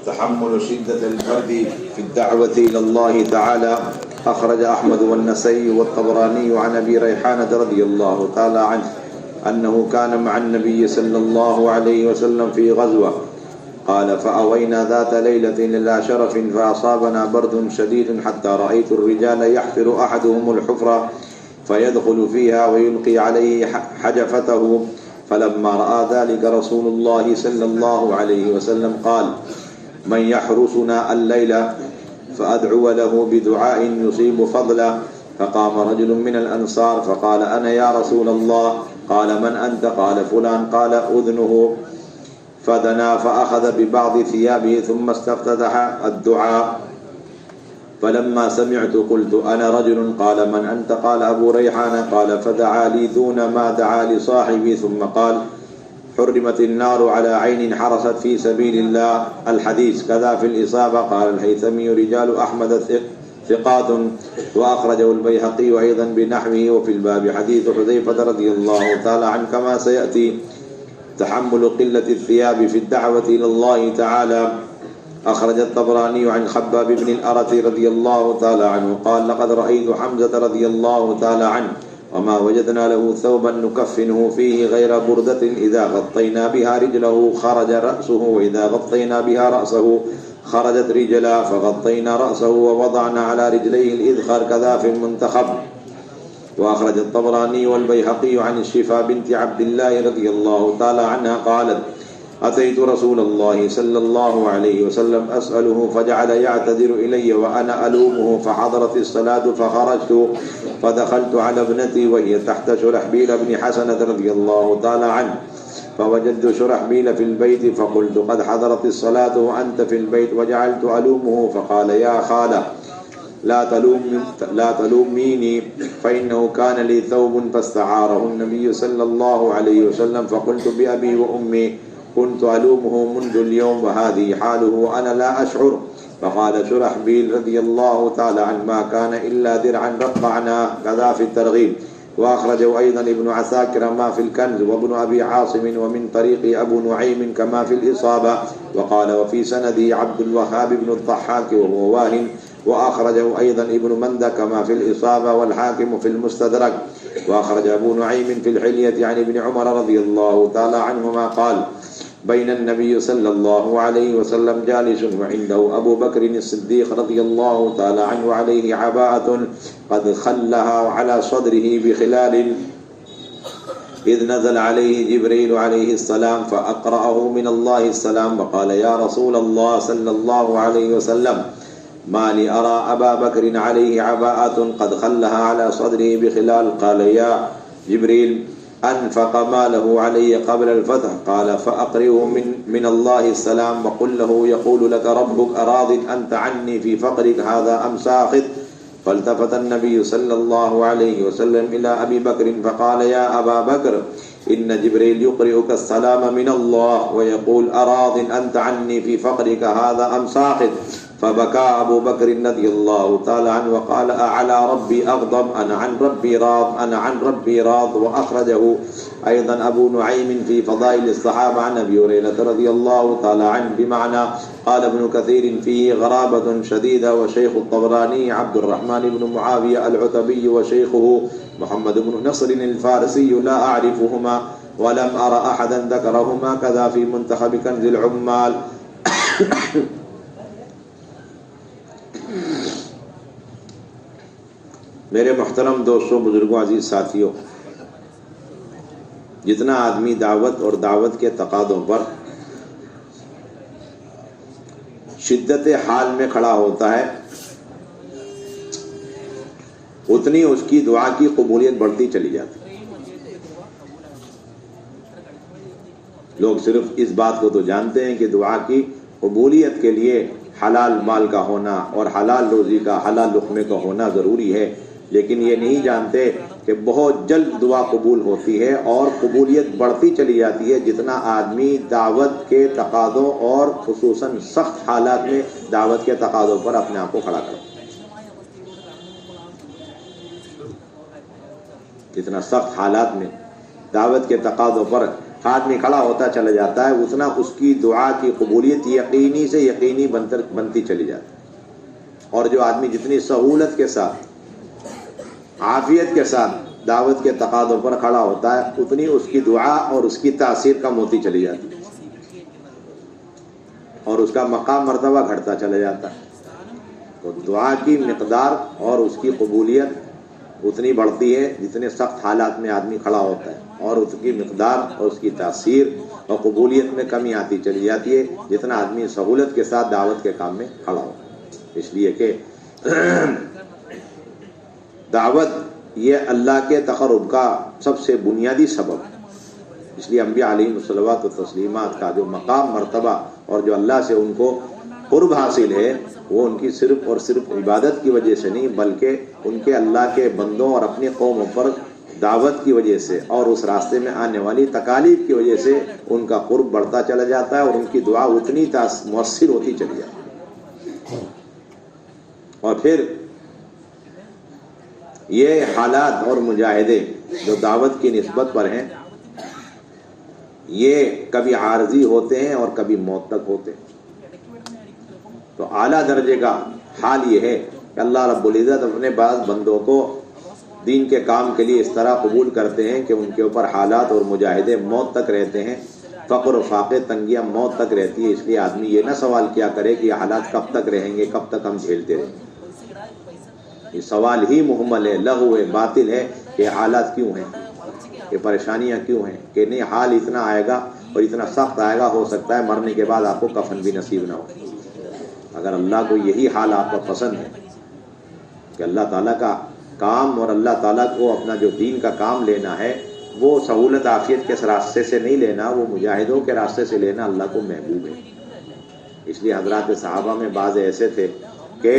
تحمل شدة البرد في الدعوة إلى الله تعالى. أخرج أحمد والنسائي والطبراني عن أبي ريحانة رضي الله تعالى عنه أنه كان مع النبي صلى الله عليه وسلم في غزوة. قال فأوينا ذات ليلة إلى شرف فأصابنا برد شديد حتى رأيت الرجال يحفر أحدهم الحفرة فيدخل فيها ويلقي عليه حجفته. فلما رأى ذلك رسول الله صلى الله عليه وسلم قال من يحرسنا الليلة فأدعو له بدعاء يصيب فضله. فقام رجل من الأنصار فقال أنا يا رسول الله. قال من أنت؟ قال فلان. قال أذنه. فدنا فأخذ ببعض ثيابه ثم استفتح الدعاء. فلما سمعت قلت أنا رجل. قال من أنت؟ قال أبو ريحانة. قال فدعا لي دون ما دعا لصاحبي ثم قال حرمت النار على عين حرست في سبيل الله. الحديث. كذا في الإصابة. قال الهيثمي رجال أحمد ثقات وأخرجه البيهقي أيضا بنحوه. وفي الباب حديث حذيفة رضي الله تعالى عنه كما سيأتي. تحمل قلة الثياب في الدعوة إلى الله تعالى. أخرج الطبراني عن خباب بن الأرت رضي الله تعالى عنه قال لقد رأيت حمزة رضي الله تعالى عنه وما وجدنا له ثوبا نكفنه فيه غير بردة إذا غطينا بها رجله خرج رأسه وإذا غطينا بها رأسه خرجت رجلا فغطينا رأسه ووضعنا على رجليه الإذخر. كذا في المنتخب. وأخرج الطبراني والبيهقي عن الشفاء بنت عبد الله رضي الله تعالى عنها قالت أتيت رسول الله صلى الله عليه وسلم أسأله فجعل يعتذر إلي وأنا ألومه فحضرت الصلاة فخرجت فدخلت على ابنتي وهي تحت شرحبيل بن حسنة رضي الله تعالى عنه فوجدت شرحبيل في البيت فقلت قد حضرت الصلاة وأنت في البيت وجعلت ألومه. فقال يا خالة لا تلوميني فإنه كان لي ثوب فاستعاره النبي صلى الله عليه وسلم فقلت بأبي وأمي كنت ألومه منذ اليوم وهذه حاله وأنا لا أشعر. فقال شرحبيل رضي الله تعالى عنه ما كان إلا درعا رقعناه. كذا في الترغيب. وأخرجه أيضا ابن عساكر ما في الكنز وابن أبي عاصم ومن طريق أبو نعيم كما في الإصابة. وقال وفي سنده عبد الوهاب بن الضحاك وهو واهن. وأخرجه أيضا ابن مندى كما في الإصابة والحاكم في المستدرك. وأخرج أبو نعيم في الحلية عن ابن عمر رضي الله تعالى عنهما قال بين النبي صلى الله عليه وسلم جالس وعنده أبو بكر الصديق رضي الله تعالى عنه عليه عباءة قد خلها على صدره بخلال إذ نزل عليه جبريل عليه السلام فأقرأه من الله السلام وقال يا رسول الله صلى الله عليه وسلم ما لي أرى أبا بكر عليه عباءة قد خلها على صدره بخلال. قال يا جبريل أنفق ماله علي قبل الفتح. قال فأقرئه من الله السلام وقل له يقول لك ربك أراض أنت عني في فقرك هذا أم ساخط. فالتفت النبي صلى الله عليه وسلم إلى أبي بكر فقال يا أبا بكر إن جبريل يقرئك السلام من الله ويقول أراض أنت عني في فقرك هذا أم ساخط. فبكى أبو بكر رضي الله تعالى عنه وقال أعلى ربي أغضب أنا عن ربي راض. وأخرجه أيضا أبو نعيم في فضائل الصحابة عن أبي هريرة رضي الله تعالى عنه بمعنى. قال ابن كثير فيه غرابة شديدة. وشيخ الطبراني عبد الرحمن بن معاوية العتبي وشيخه محمد بن نصر الفارسي لا أعرفهما ولم أرى أحدا ذكرهما. كذا في منتخب كنز العمال. میرے محترم دوستوں بزرگوں عزیز ساتھیوں، جتنا آدمی دعوت اور دعوت کے تقاضوں پر شدت حال میں کھڑا ہوتا ہے اتنی اس کی دعا کی قبولیت بڑھتی چلی جاتی ہے۔ لوگ صرف اس بات کو تو جانتے ہیں کہ دعا کی قبولیت کے لیے حلال مال کا ہونا اور حلال روزی کا، حلال لقمے کا ہونا ضروری ہے، لیکن یہ نہیں جانتے کہ بہت جلد دعا قبول ہوتی ہے اور قبولیت بڑھتی چلی جاتی ہے جتنا آدمی دعوت کے تقاضوں اور خصوصاً سخت حالات میں دعوت کے تقاضوں پر اپنے آپ کو کھڑا کرتا ہے۔ جتنا سخت حالات میں دعوت کے تقاضوں پر آدمی کھڑا ہوتا چلا جاتا ہے اتنا اس کی دعا کی قبولیت یقینی سے یقینی بنتی چلی جاتی ہے۔ اور جو آدمی جتنی سہولت کے ساتھ عافیت کے ساتھ دعوت کے تقاضوں پر کھڑا ہوتا ہے اتنی اس کی دعا اور اس کی تاثیر کم ہوتی چلی جاتی ہے اور اس کا مقام مرتبہ گھٹتا چلا جاتا ہے۔ تو دعا کی مقدار اور اس کی قبولیت اتنی بڑھتی ہے جتنے سخت حالات میں آدمی کھڑا ہوتا ہے، اور اس کی مقدار اور اس کی تاثیر اور قبولیت میں کمی آتی چلی جاتی ہے جتنا آدمی سہولت کے ساتھ دعوت کے کام میں کھڑا ہوتا ہے۔ اس لیے کہ دعوت یہ اللہ کے تقرب کا سب سے بنیادی سبب ہے۔ اس لیے انبیاء علیہم الصلوات و تسلیمات کا جو مقام مرتبہ اور جو اللہ سے ان کو قرب حاصل ہے وہ ان کی صرف اور صرف عبادت کی وجہ سے نہیں بلکہ ان کے اللہ کے بندوں اور اپنی قوموں پر دعوت کی وجہ سے اور اس راستے میں آنے والی تکالیف کی وجہ سے ان کا قرب بڑھتا چلا جاتا ہے اور ان کی دعا اتنی مؤثر ہوتی چلی جاتی ہے۔ اور پھر یہ حالات اور مجاہدے جو دعوت کی نسبت پر ہیں یہ کبھی عارضی ہوتے ہیں اور کبھی موت تک ہوتے ہیں۔ تو اعلیٰ درجے کا حال یہ ہے کہ اللہ رب العزت اپنے بعض بندوں کو دین کے کام کے لیے اس طرح قبول کرتے ہیں کہ ان کے اوپر حالات اور مجاہدے موت تک رہتے ہیں، فقر و فاقے تنگیاں موت تک رہتی ہے۔ اس لیے آدمی یہ نہ سوال کیا کرے کہ یہ حالات کب تک رہیں گے، کب تک ہم جھیلتے رہیں گے۔ یہ سوال ہی محمل ہے، لغو ہے، باطل ہے کہ حالات کیوں ہیں، یہ پریشانیاں کیوں ہیں، کہ نہیں حال اتنا آئے گا اور اتنا سخت آئے گا، ہو سکتا ہے مرنے کے بعد آپ کو کفن بھی نصیب نہ ہو۔ اگر اللہ کو یہی حال آپ کا پسند ہے کہ اللہ تعالیٰ کا کام اور اللہ تعالیٰ کو اپنا جو دین کا کام لینا ہے وہ سہولت عافیت کے راستے سے نہیں لینا، وہ مجاہدوں کے راستے سے لینا اللہ کو محبوب ہے۔ اس لیے حضرات صحابہ میں بعض ایسے تھے کہ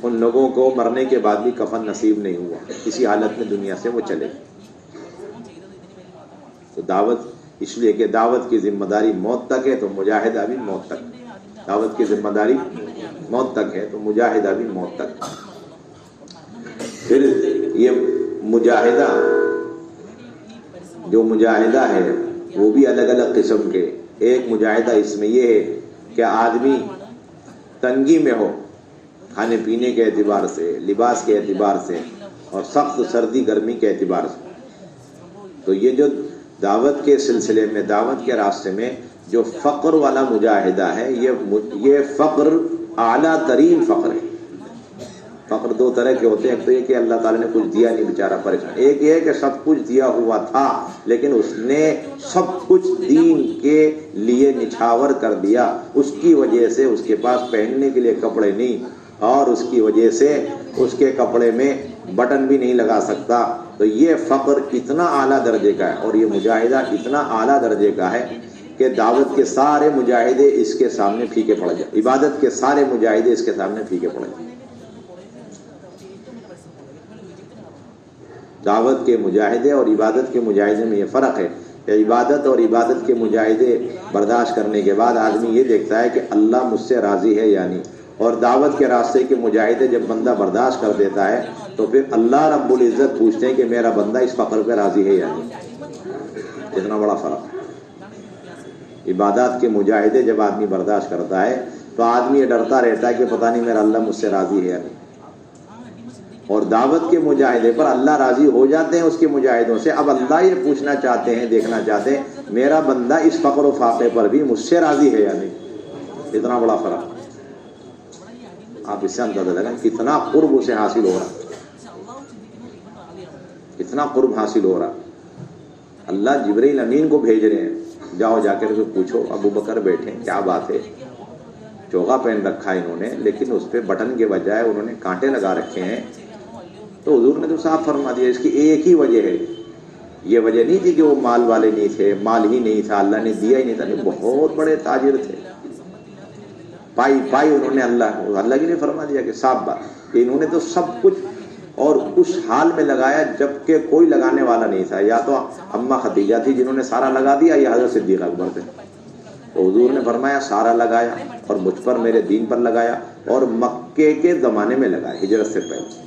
ان لوگوں کو مرنے کے بعد بھی کفن نصیب نہیں ہوا، کسی حالت میں دنیا سے وہ چلے گئے۔ تو دعوت اس لیے کہ دعوت کی ذمہ داری موت تک ہے تو مجاہدہ بھی موت تک، دعوت کی ذمہ داری موت تک ہے تو مجاہدہ بھی موت تک۔ پھر یہ مجاہدہ جو مجاہدہ ہے وہ بھی الگ الگ قسم کے۔ ایک مجاہدہ اس میں یہ ہے کہ آدمی تنگی میں ہو، کھانے پینے کے اعتبار سے، لباس کے اعتبار سے اور سخت سردی گرمی کے اعتبار سے۔ تو یہ جو دعوت کے سلسلے میں، دعوت کے راستے میں جو فقر والا مجاہدہ ہے یہ فقر اعلیٰ ترین فقر ہے۔ فقر دو طرح کے ہوتے ہیں، ایک تو یہ کہ اللہ تعالیٰ نے کچھ دیا نہیں بیچارہ پریشان، ایک یہ کہ سب کچھ دیا ہوا تھا لیکن اس نے سب کچھ دین کے لیے نچھاور کر دیا، اس کی وجہ سے اس کے پاس پہننے کے لیے کپڑے نہیں اور اس کی وجہ سے اس کے کپڑے میں بٹن بھی نہیں لگا سکتا۔ تو یہ فقر اتنا اعلیٰ درجے کا ہے اور یہ مجاہدہ اتنا اعلیٰ درجے کا ہے کہ دعوت کے سارے مجاہدے اس کے سامنے پھیکے پڑ جائیں، عبادت کے سارے مجاہدے اس کے سامنے پھیکے پڑ جائیں۔ دعوت کے مجاہدے اور عبادت کے مجاہدے میں یہ فرق ہے کہ عبادت اور عبادت کے مجاہدے برداشت کرنے کے بعد آدمی یہ دیکھتا ہے کہ اللہ مجھ سے راضی ہے یا نہیں، اور دعوت کے راستے کے مجاہدے جب بندہ برداشت کر دیتا ہے تو پھر اللہ رب العزت پوچھتے ہیں کہ میرا بندہ اس فقر پہ راضی ہے یا نہیں۔ اتنا بڑا فرق ہے۔ عبادات کے مجاہدے جب آدمی برداشت کرتا ہے تو آدمی یہ ڈرتا رہتا ہے کہ پتہ نہیں میرا اللہ مجھ سے راضی ہے یا نہیں، اور دعوت کے مجاہدے پر اللہ راضی ہو جاتے ہیں اس کے مجاہدوں سے۔ اب اللہ یہ پوچھنا چاہتے ہیں، دیکھنا چاہتے ہیں میرا بندہ اس فقر و فاقے پر بھی مجھ سے راضی ہے یا نہیں۔ اتنا بڑا فرق، آپ اس سے اندازہ لگائیں کتنا قرب اسے حاصل ہو رہا، کتنا قرب حاصل ہو رہا۔ اللہ جبرائیل امین کو بھیج رہے ہیں، جاؤ جا کر پوچھو ابو بکر بیٹھے کیا بات ہے، چوغا پہن رکھا ہے انہوں نے لیکن اس پہ بٹن کے بجائے انہوں نے کانٹے لگا رکھے ہیں۔ تو حضور نے تو صاف فرما دیا اس کی ایک ہی وجہ ہے، یہ وجہ نہیں تھی کہ وہ مال والے نہیں تھے، مال ہی نہیں تھا، اللہ نے دیا ہی نہیں تھا، نہیں بہت بڑے تاجر تھے، پائی پائی انہوں نے اللہ کی نے فرما دیا کہ صاف بات کہ انہوں نے تو سب کچھ اور اس حال میں لگایا جبکہ کوئی لگانے والا نہیں تھا، یا تو اماں خدیجہ تھی جنہوں نے سارا لگا دیا یا حضرت صدیق اکبر تھے۔ تو حضور نے فرمایا سارا لگایا اور مجھ پر میرے دین پر لگایا اور مکے کے زمانے میں لگایا، ہجرت سے پہلے۔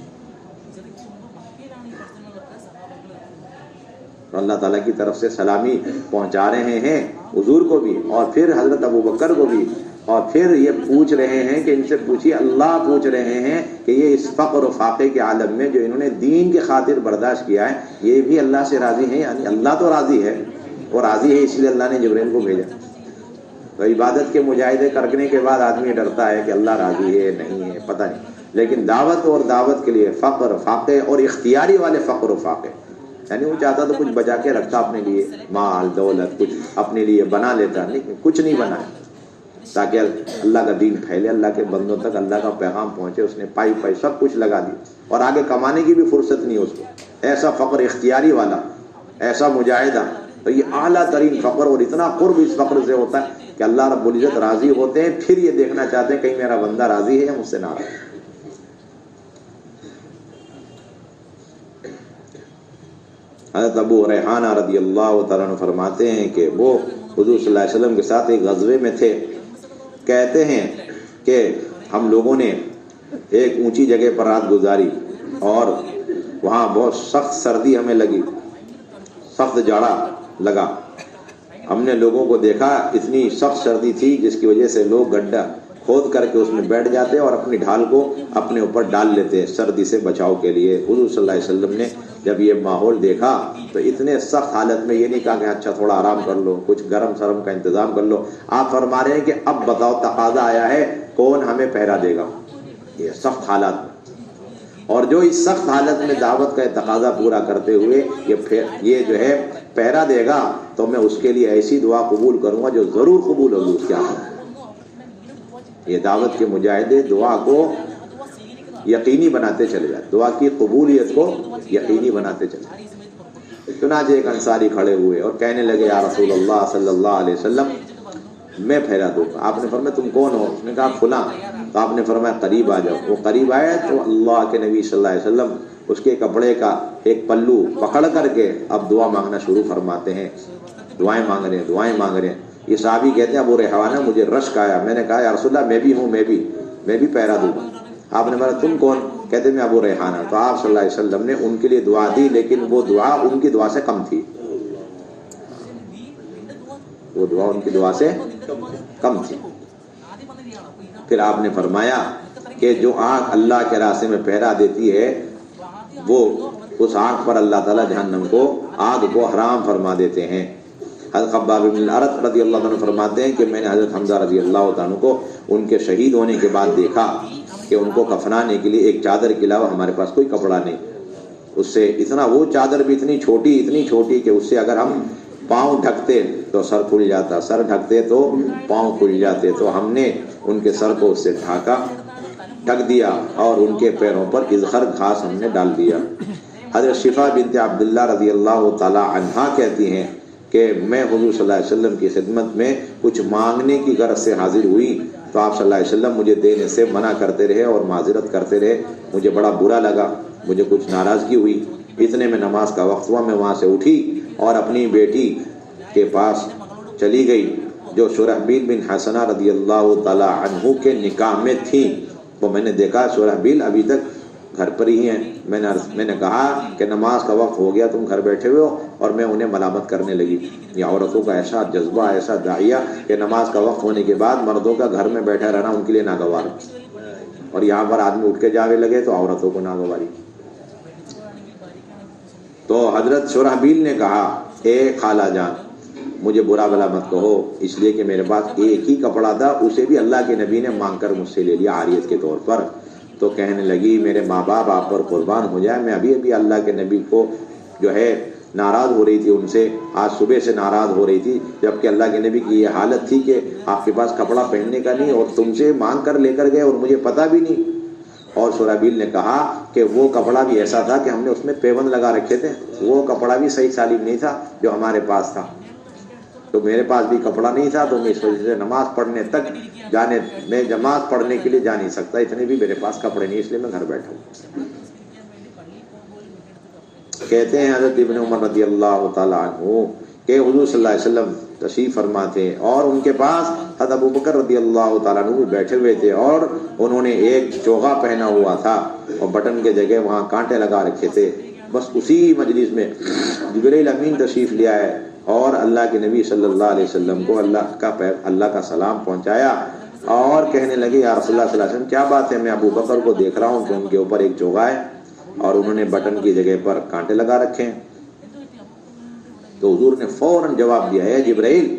اللہ تعالیٰ کی طرف سے سلامی پہنچا رہے ہیں حضور کو بھی اور پھر حضرت ابو بکر کو بھی، اور پھر یہ پوچھ رہے ہیں کہ ان سے پوچھیے، اللہ پوچھ رہے ہیں کہ یہ اس فقر و فاقے کے عالم میں جو انہوں نے دین کی خاطر برداشت کیا ہے، یہ بھی اللہ سے راضی ہیں؟ یعنی اللہ تو راضی ہے، وہ راضی ہے اس لیے اللہ نے جبرائیل کو بھیجا۔ تو عبادت کے مجاہدے کرنے کے بعد آدمی ڈرتا ہے کہ اللہ راضی ہے نہیں ہے، پتہ نہیں، لیکن دعوت اور دعوت کے لیے فقر فاقے اور اختیاری والے فقر و فاقے، یعنی وہ چاہتا تو کچھ بچا کے رکھتا اپنے لیے، مال دولت کچھ اپنے لیے بنا لیتا، لیکن کچھ نہیں بنا تاکہ اللہ کا دین پھیلے، اللہ کے بندوں تک اللہ کا پیغام پہنچے۔ اس نے پائی سب کچھ لگا دی اور آگے کمانے کی بھی فرصت نہیں اس کو، ایسا فقر اختیاری والا، ایسا مجاہدہ۔ تو یہ اعلیٰ ترین فقر، اور اتنا قرب اس فقر سے ہوتا ہے کہ اللہ رب العزت راضی ہوتے ہیں، پھر یہ دیکھنا چاہتے ہیں کہیں میرا بندہ راضی ہے یا مجھ سے ناراض ہے۔ حضرت ابو ریحانہ رضی اللہ تعالیٰ عنہ فرماتے ہیں کہ وہ حضور صلی اللہ علیہ وسلم کے ساتھ ایک غزوے میں تھے، کہتے ہیں کہ ہم لوگوں نے ایک اونچی جگہ پر رات گزاری اور وہاں بہت سخت سردی ہمیں لگی، سخت جاڑا لگا۔ ہم نے لوگوں کو دیکھا، اتنی سخت سردی تھی جس کی وجہ سے لوگ گڈھا کھود کر کے اس میں بیٹھ جاتے اور اپنی ڈھال کو اپنے اوپر ڈال لیتے سردی سے بچاؤ کے لیے۔ حضور صلی اللہ علیہ وسلم نے جب یہ ماحول دیکھا تو اتنے سخت حالت میں یہ نہیں کہا کہ اچھا تھوڑا آرام کر لو، کچھ گرم سرم کا انتظام کر لو۔ آپ فرما رہے ہیں کہ اب بتاؤ تقاضا آیا ہے، کون ہمیں پہرا دے گا یہ سخت حالات میں؟ اور جو اس سخت حالت میں دعوت کا تقاضا پورا کرتے ہوئے یہ جو ہے پہرا دے گا تو میں اس کے لیے ایسی دعا قبول کروں گا جو ضرور قبول ہوگی اس کے آخر۔ یہ دعوت کے مجاہدے دعا کو یقینی بناتے چلے جائے، دعا کی قبولیت کو یقینی بناتے چلے جائے۔ چنانچہ ایک انصاری کھڑے ہوئے اور کہنے لگے یا رسول اللہ صلی اللہ علیہ وسلم میں پھیرا دوں گا۔ آپ نے فرمایا تم کون ہو؟ اس نے کہا فلاں۔ تو آپ نے فرمایا قریب آ جاؤ۔ وہ قریب آئے تو اللہ کے نبی صلی اللہ علیہ وسلم اس کے کپڑے کا ایک پلو پکڑ کر کے اب دعا مانگنا شروع فرماتے ہیں، دعائیں مانگ رہے ہیں، دعائیں مانگ رہے ہیں۔ یہ صحابی کہتے ہیں ابو ریحانہ مجھے رشک آیا، میں نے کہا یا رسول اللہ میں بھی ہوں، میں بھی پہرا دوں گا۔ آپ نے فرمایا تم کون؟ کہتے میں ابو ریحانہ۔ تو آپ صلی اللہ علیہ وسلم نے ان کے لیے دعا دی، لیکن وہ دعا ان کی دعا سے کم تھی، وہ دعا ان کی دعا سے کم تھی۔ پھر آپ نے فرمایا کہ جو آنکھ اللہ کے راستے میں پہرا دیتی ہے وہ اس آنکھ پر اللہ تعالیٰ جہنم کو آگ کو حرام فرما دیتے ہیں۔ حضرت خباب بن الارت رضی اللہ عنہ فرماتے ہیں کہ میں نے حضرت حمزہ رضی اللہ عنہ کو ان کے شہید ہونے کے بعد دیکھا کہ ان کو کفنانے کے لیے ایک چادر کے علاوہ ہمارے پاس کوئی کپڑا نہیں۔ اس سے اتنا، وہ چادر بھی اتنی چھوٹی کہ اس سے اگر ہم پاؤں ڈھکتے تو سر کھل جاتا، سر ڈھکتے تو پاؤں کھل جاتے۔ تو ہم نے ان کے سر کو اس سے ڈھک دیا اور ان کے پیروں پر اذخر گھاس ہم نے ڈال دیا۔ حضرت شفا بنت عبداللہ رضی اللہ تعالی عنہا کہتی ہیں کہ میں حضور صلی اللہ علیہ وسلم کی خدمت میں کچھ مانگنے کی غرض سے حاضر ہوئی تو آپ صلی اللہ علیہ وسلم مجھے دینے سے منع کرتے رہے اور معذرت کرتے رہے۔ مجھے بڑا برا لگا، مجھے کچھ ناراضگی ہوئی۔ اتنے میں نماز کا وقت ہوا، میں وہاں سے اٹھی اور اپنی بیٹی کے پاس چلی گئی جو شرحبیل بن حسنہ رضی اللہ تعالی عنہ کے نکاح میں تھی۔ وہ میں نے دیکھا شرحبیل ابھی تک گھر پر ہی ہیں۔ میں نے کہا کہ نماز کا وقت ہو گیا، تم گھر بیٹھے ہوئے ہو، اور میں انہیں ملامت کرنے لگی۔ یہ عورتوں کا ایسا جذبہ، ایسا داعیہ کہ نماز کا وقت ہونے کے بعد مردوں کا گھر میں بیٹھا رہنا ان کے لیے ناگوار، اور یہاں پر آدمی اٹھ کے جانے لگے تو عورتوں کو ناگواری۔ تو حضرت شرحبیل نے کہا اے خالہ جان مجھے برا بلا مت کہو، اس لیے کہ میرے پاس ایک ہی کپڑا تھا، اسے بھی اللہ کے نبی نے مانگ کر مجھ سے لے لیا عاریت کے طور پر۔ تو کہنے لگی میرے ماں باپ آپ پر قربان ہو جائے، میں ابھی اللہ کے نبی کو جو ہے ناراض ہو رہی تھی، ان سے آج صبح سے ناراض ہو رہی تھی، جبکہ اللہ کے نبی کی یہ حالت تھی کہ آپ کے پاس کپڑا پہننے کا نہیں اور تم سے مانگ کر لے کر گئے اور مجھے پتہ بھی نہیں۔ اور شرحبیل نے کہا کہ وہ کپڑا بھی ایسا تھا کہ ہم نے اس میں پیوند لگا رکھے تھے، وہ کپڑا بھی صحیح سالم نہیں تھا جو ہمارے پاس تھا، تو میرے پاس بھی کپڑا نہیں تھا، تو میں اس وجہ سے نماز پڑھنے تک میں جماعت پڑھنے کے لیے جا نہیں سکتا، اتنے بھی میرے پاس کپڑے نہیں، اس لیے میں گھر بیٹھا ہوں۔ کہتے ہیں حضرت ابن عمر رضی اللہ تعالی عنہ کہ حضور صلی اللہ علیہ وسلم تشریف فرما تھے اور ان کے پاس حضرت ابو بکر رضی اللہ تعالیٰ عنہ بیٹھے ہوئے تھے، اور انہوں نے ایک چوغا پہنا ہوا تھا اور بٹن کے جگہ وہاں کانٹے لگا رکھے تھے، بس اسی مجلس میں جبریل امین تشریف لے آئے اور اللہ کے نبی صلی اللہ علیہ وسلم کو اللہ کا سلام پہنچایا اور کہنے لگے یا رسول اللہ صلی اللہ علیہ وسلم کیا بات ہے، میں ابو بکر کو دیکھ رہا ہوں کہ ان کے اوپر ایک چوغا ہے اور انہوں نے بٹن کی جگہ پر کانٹے لگا رکھے ہیں۔ تو حضور نے فوراً جواب دیا ہے جبرائیل،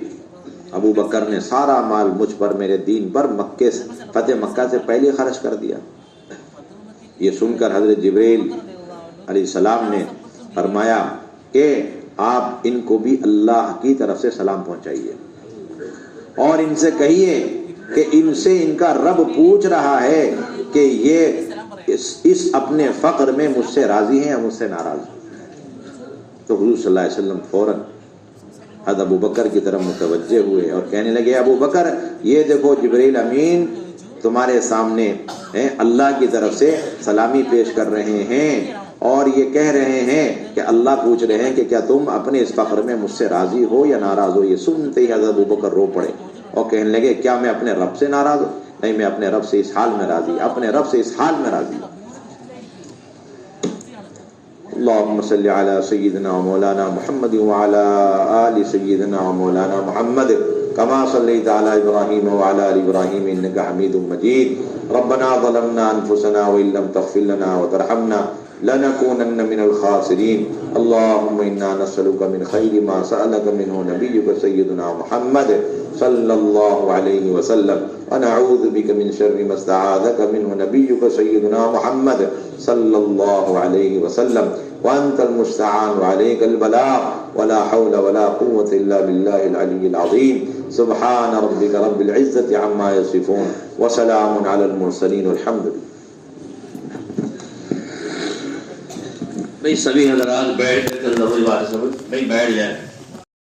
ابو بکر نے سارا مال مجھ پر میرے دین پر فتح مکہ سے پہلے خرچ کر دیا۔ یہ سن کر حضرت جبرائیل علیہ السلام نے فرمایا کہ آپ ان کو بھی اللہ کی طرف سے سلام پہنچائیے اور ان سے کہیے کہ ان سے ان کا رب پوچھ رہا ہے کہ یہ اس اپنے فقر میں مجھ سے راضی ہیں یا مجھ سے ناراض ہیں۔ تو حضور صلی اللہ علیہ وسلم فوراً حضرت ابو بکر کی طرف متوجہ ہوئے اور کہنے لگے ابو بکر یہ دیکھو جبرائیل امین تمہارے سامنے اللہ کی طرف سے سلامی پیش کر رہے ہیں اور یہ کہہ رہے ہیں کہ اللہ پوچھ رہے ہیں کہ کیا تم اپنے اس فقر میں مجھ سے راضی ہو یا ناراض ہو۔ یہ سنتے ہی حضرت ابو بکر رو پڑے اور کہنے لگے کیا میں اپنے رب سے ناراض ہوں؟ نہیں، میں اپنے رب سے اس حال میں راضی، اپنے رب سے اس حال میں راضی۔ اللهم صل على سيدنا ومولانا محمد وعلى آل سيدنا ومولانا محمد كما صليت على إبراهيم وعلى آل إبراهيم إنك حميد مجيد ربنا ظلمنا أنفسنا وإن لم تغفر لنا وترحمنا لنكونن من الخاسرين اللهم إنا نسألك من خير ما سألك منه نبيك سيدنا محمد صلى الله عليه وسلم ونعوذ بك من شر ما استعاذك منه نبيك سيدنا محمد صلى الله عليه وسلم وأنت المستعان وعليك البلاغ ولا حول ولا قوة إلا بالله العلي العظيم سبحان ربك رب العزة عما يصفون وسلام على المرسلين والحمد لله۔ بھئی سبھی حضرات بیٹھ کر ضروری بات سمجھ بھئی بیٹھ جائیں۔